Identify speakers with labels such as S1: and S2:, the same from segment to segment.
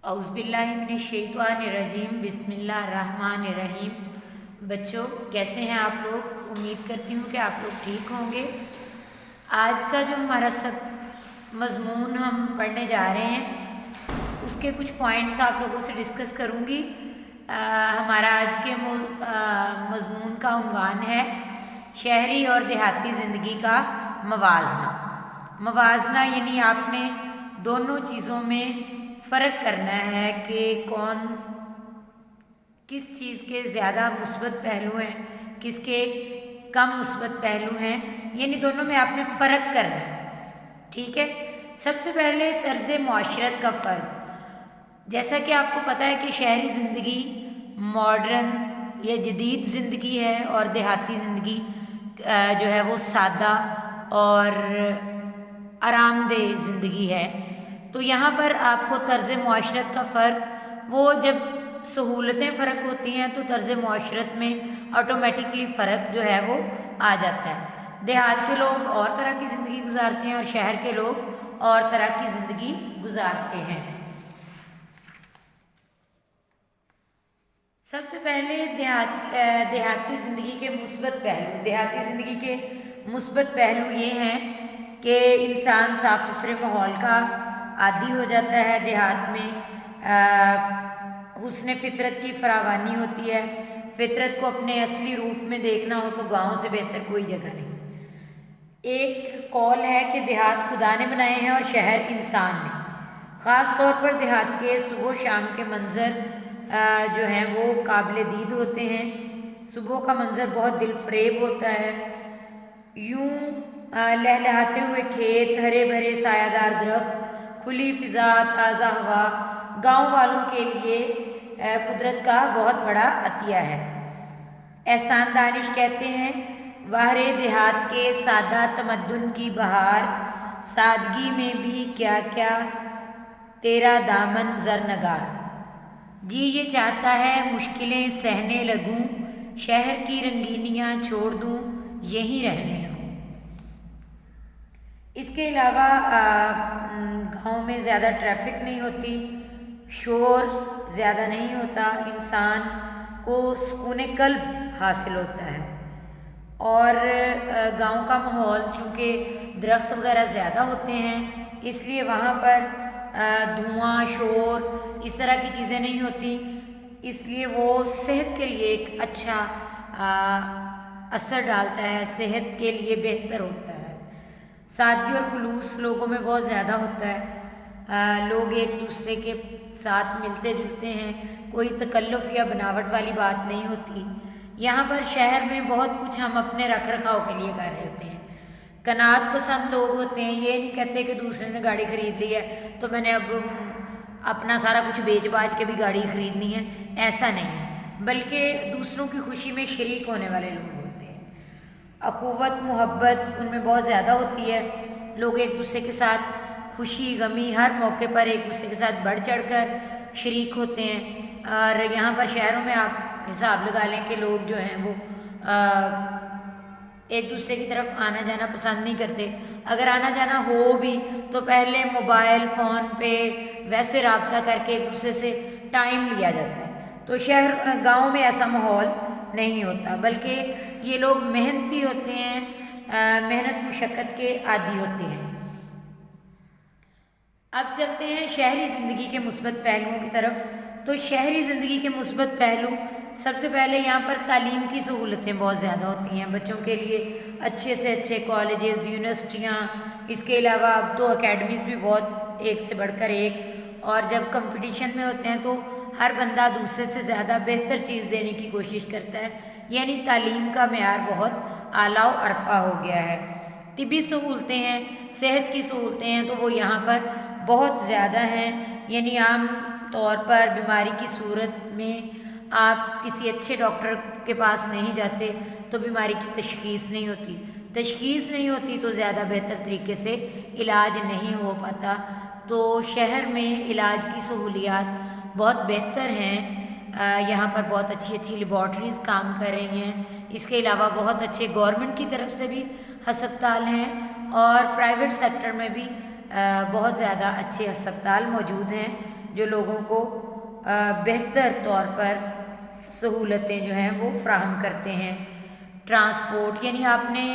S1: औज़ बिल्लाहि मिनश्शैतानिर्रजीम बिस्मिल्लाहिर्रहमानिर्रहीम। बच्चों, कैसे हैं आप लोग? उम्मीद करती हूँ कि आप लोग ठीक होंगे। आज का जो हमारा सब मज़मून हम पढ़ने जा रहे हैं उसके कुछ पॉइंट्स आप लोगों से डिस्कस करूँगी। हमारा आज के मज़मून का उन्वान है शहरी और देहाती ज़िंदगी का मवाज़ना। मवाज़ना यानी आपने दोनों चीज़ों में फ़र्क करना है कि कौन किस चीज़ के ज़्यादा मुस्बत पहलू हैं, किसके कम मुस्बत पहलू हैं, यानी दोनों में आपने फ़र्क करना है। ठीक है। सबसे पहले तर्ज़ मुआशरत का फ़र्क। जैसा कि आपको पता है कि शहरी ज़िंदगी मॉडर्न या जदीद ज़िंदगी है और देहाती ज़िंदगी जो है वो सादा और आरामदेह ज़िंदगी है। तो यहाँ पर आपको तर्ज़ मुआशरत का फ़र्क, वो जब सहूलतें फ़र्क होती हैं तो तर्ज़ मुआशरत में ऑटोमेटिकली फ़र्क जो है वो आ जाता है। देहात के लोग और तरह की ज़िंदगी गुजारते हैं और शहर के लोग और तरह की ज़िंदगी गुजारते हैं। सबसे पहले देहाती ज़िंदगी के मुस्बत पहलू। देहाती ज़िंदगी के मुस्बत पहलू ये हैं कि इंसान साफ़ सुथरे माहौल का आदी हो जाता है। देहात में हुस्न फितरत की फरावानी होती है। फितरत को अपने असली रूप में देखना हो तो गांव से बेहतर कोई जगह नहीं। एक कौल है कि देहात खुदा ने बनाए हैं और शहर इंसान ने। ख़ास तौर पर देहात के सुबह शाम के मंज़र जो हैं वो काबिल दीद होते हैं। सुबह का मंज़र बहुत दिलफरेब होता है। यूं लहलहाते हुए खेत, हरे भरे सायादार दरख्त, खुली फ़िज़ा, ताज़ा हवा गाँव वालों के लिए कुदरत का बहुत बड़ा अतिया है। एहसान दानिश कहते हैं, वाहरे देहात के सादा तमद्दुन की बहार, सादगी में भी क्या क्या तेरा दामन ज़रनगार। जी ये चाहता है मुश्किलें सहने लगूं, शहर की रंगीनियाँ छोड़ दूं, यहीं रहने लगूं। इसके अलावा गाँव में ज़्यादा ट्रैफिक नहीं होती, शोर ज़्यादा नहीं होता, इंसान को सुकून कल्ब हासिल होता है। और गांव का माहौल चूँकि दरख्त वगैरह ज़्यादा होते हैं इसलिए वहाँ पर धुआं, शोर इस तरह की चीज़ें नहीं होती, इसलिए वो सेहत के लिए एक अच्छा असर डालता है, सेहत के लिए बेहतर होता है। सादगी और खुलूस लोगों में बहुत ज़्यादा होता है। लोग एक दूसरे के साथ मिलते जुलते हैं, कोई तकल्लुफ़ या बनावट वाली बात नहीं होती। यहाँ पर शहर में बहुत कुछ हम अपने रख रखाव के लिए कर रहे होते हैं। कनात पसंद लोग होते हैं, ये नहीं कहते कि दूसरे ने गाड़ी ख़रीद ली है तो मैंने अब अपना सारा कुछ बेच बाच के भी गाड़ी ख़रीदनी है, ऐसा नहीं है, बल्कि दूसरों की खुशी में शरीक होने वाले लोग होते हैं। अखुवत मोहब्बत उनमें बहुत ज़्यादा होती है। लोग एक दूसरे के साथ खुशी गमी हर मौके पर एक दूसरे के साथ बढ़ चढ़ कर शरीक होते हैं। और यहाँ पर शहरों में आप हिसाब लगा लें कि लोग जो हैं वो एक दूसरे की तरफ आना जाना पसंद नहीं करते। अगर आना जाना हो भी तो पहले मोबाइल फ़ोन पे वैसे रब्ता करके एक दूसरे से टाइम लिया जाता है। तो गांव में ऐसा माहौल नहीं होता, बल्कि ये लोग मेहनती होते हैं, मेहनत मुशक्क़त के आदी होते हैं। अब चलते हैं शहरी ज़िंदगी के मुस्बत पहलुओं की तरफ। तो शहरी ज़िंदगी के मुस्बत पहलू, सबसे पहले यहाँ पर तालीम की सहूलतें बहुत ज़्यादा होती हैं बच्चों के लिए। अच्छे से अच्छे कॉलेजेस, यूनिवर्सिटियाँ, इसके अलावा अब तो अकेडमीज़ भी बहुत एक से बढ़कर एक, और जब कंपटीशन में होते हैं तो हर बंदा दूसरे से ज़्यादा बेहतर चीज़ देने की कोशिश करता है, यानी तालीम का मेयार बहुत आला व अरफा हो गया है। तिबी सहूलतें हैं, सेहत की सहूलतें हैं तो वो यहाँ पर बहुत ज़्यादा हैं, यानी आम तौर पर बीमारी की सूरत में आप किसी अच्छे डॉक्टर के पास नहीं जाते तो बीमारी की तशख़ीस नहीं होती। तशख़ीस नहीं होती तो ज़्यादा बेहतर तरीके से इलाज नहीं हो पाता। तो शहर में इलाज की सहूलियात बहुत बेहतर हैं। यहाँ पर बहुत अच्छी अच्छी लेबॉर्ट्रीज़ काम कर रही हैं। इसके अलावा बहुत अच्छे गवर्नमेंट की तरफ से भी हस्पताल हैं और प्राइवेट सेक्टर में भी बहुत ज़्यादा अच्छे अस्पताल मौजूद हैं جو لوگوں کو بہتر طور پر سہولتیں جو ہیں وہ فراہم کرتے ہیں۔ ٹرانسپورٹ یعنی آپ نے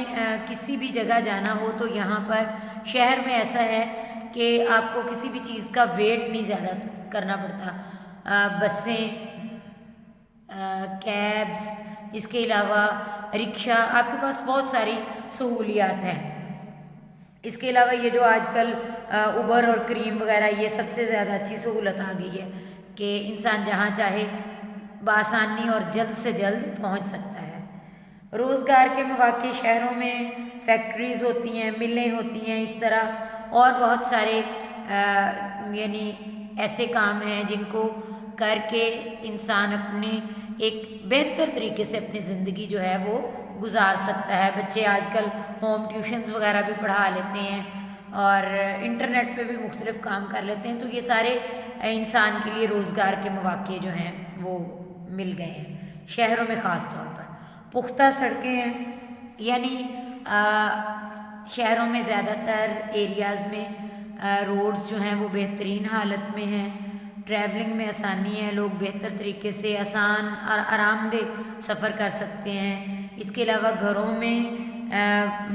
S1: کسی بھی جگہ جانا ہو تو یہاں پر شہر میں ایسا ہے کہ آپ کو کسی بھی چیز کا ویٹ نہیں زیادہ کرنا پڑتا۔ بسیں، کیبس، اس کے علاوہ رکشہ، آپ کے پاس بہت ساری سہولیات ہیں۔ اس کے علاوہ یہ جو آج کل اوبر اور کریم وغیرہ، یہ سب سے زیادہ اچھی سہولت آ گئی ہے کہ انسان جہاں چاہے بآسانی اور جلد سے جلد پہنچ سکتا ہے۔ روزگار کے مواقع شہروں میں فیکٹریز ہوتی ہیں، ملیں ہوتی ہیں، اس طرح اور بہت سارے یعنی ایسے کام ہیں جن کو کر کے انسان اپنے ایک بہتر طریقے سے اپنی زندگی جو ہے وہ گزار سکتا ہے۔ بچے آج کل ہوم ٹیوشنز وغیرہ بھی پڑھا لیتے ہیں اور انٹرنیٹ پہ بھی مختلف کام کر لیتے ہیں، تو یہ سارے انسان کے لیے روزگار کے مواقع جو ہیں وہ مل گئے ہیں شہروں میں خاص طور پر۔ پختہ سڑکیں ہیں، یعنی شہروں میں زیادہ تر ایریاز میں روڈز جو ہیں وہ بہترین حالت میں ہیں، ٹریولنگ میں آسانی ہے، لوگ بہتر طریقے سے آسان اور آرام دہ سفر کر سکتے ہیں۔ اس کے علاوہ گھروں میں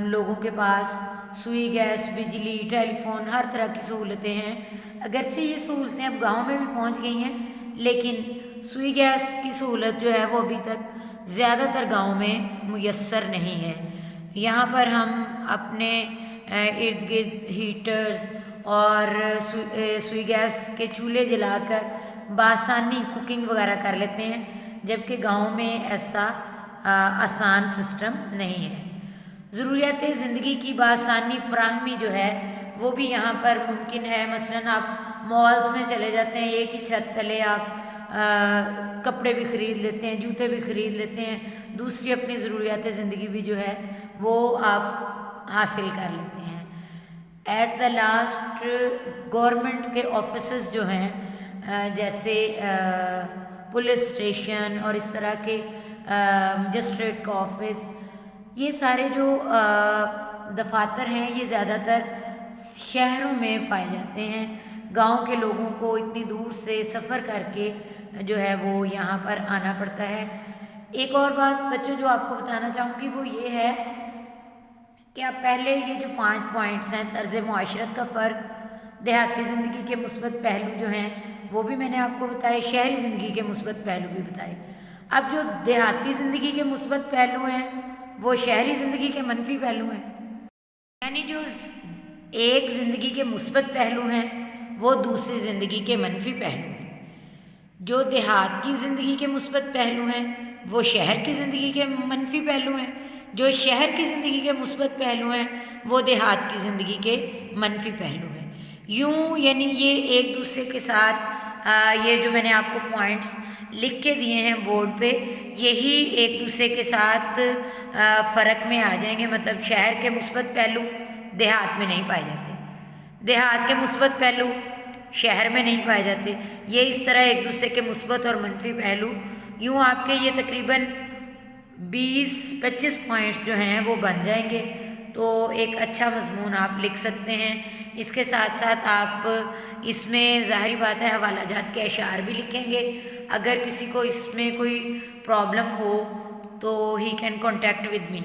S1: لوگوں کے پاس سوئی گیس، بجلی، ٹیلی فون، ہر طرح کی سہولتیں ہیں۔ اگرچہ یہ سہولتیں اب گاؤں میں بھی پہنچ گئی ہیں، لیکن سوئی گیس کی سہولت جو ہے وہ ابھی تک زیادہ تر گاؤں میں میسر نہیں ہے۔ یہاں پر ہم اپنے ارد گرد ہیٹرز اور سوئی گیس کے چولہے جلا کر بآسانی کوکنگ وغیرہ کر لیتے ہیں، جبکہ گاؤں میں ایسا آسان سسٹم نہیں ہے۔ ضروریات زندگی کی بآسانی فراہمی جو ہے وہ بھی یہاں پر ممکن ہے۔ مثلاً آپ مالز میں چلے جاتے ہیں، ایک ہی چھت تلے آپ کپڑے بھی خرید لیتے ہیں، جوتے بھی خرید لیتے ہیں، دوسری اپنی ضروریات زندگی بھی جو ہے وہ آپ حاصل کر لیتے ہیں۔ ایٹ دا لاسٹ گورنمنٹ کے آفیسز جو ہیں جیسے پولیس اسٹیشن اور اس طرح کے مجسٹریٹ کا آفس، یہ سارے جو دفاتر ہیں یہ زیادہ تر شہروں میں پائے جاتے ہیں۔ گاؤں کے لوگوں کو اتنی دور سے سفر کر کے جو ہے وہ یہاں پر آنا پڑتا ہے۔ ایک اور بات بچوں جو آپ کو بتانا چاہوں گی وہ یہ ہے کہ آپ پہلے یہ جو 5 پوائنٹس ہیں، طرز معاشرت کا فرق، دیہاتی زندگی کے مثبت پہلو جو ہیں وہ بھی میں نے آپ کو بتائے، شہری زندگی کے مثبت پہلو بھی بتائے۔ اب جو دیہاتی زندگی کے مثبت پہلو ہیں وہ شہری زندگی کے منفی پہلو ہیں، یعنی جو ایک زندگی کے مثبت پہلو ہیں وہ دوسری زندگی کے منفی پہلو ہیں۔ جو دیہات کی زندگی کے مثبت پہلو ہیں وہ شہر کی زندگی کے منفی پہلو ہیں، جو شہر کی زندگی کے مثبت پہلو ہیں وہ دیہات کی زندگی کے منفی پہلو ہیں۔ یوں یعنی یہ ایک دوسرے کے ساتھ یہ جو میں نے آپ کو پوائنٹس لکھ کے دیے ہیں بورڈ پہ، یہی ایک دوسرے کے ساتھ فرق میں آ جائیں گے۔ مطلب شہر کے مثبت پہلو دیہات میں نہیں پائے جاتے، دیہات کے مثبت پہلو شہر میں نہیں پائے جاتے۔ یہ اس طرح ایک دوسرے کے مثبت اور منفی پہلو، یوں آپ کے یہ تقریباً 20-25 پوائنٹس جو ہیں وہ بن جائیں گے، تو ایک اچھا مضمون آپ لکھ سکتے ہیں۔ اس کے ساتھ ساتھ آپ اس میں ظاہری بات ہے حوالہ جات کے اشعار بھی لکھیں گے۔ اگر کسی کو اس میں کوئی پرابلم ہو تو he can contact with me.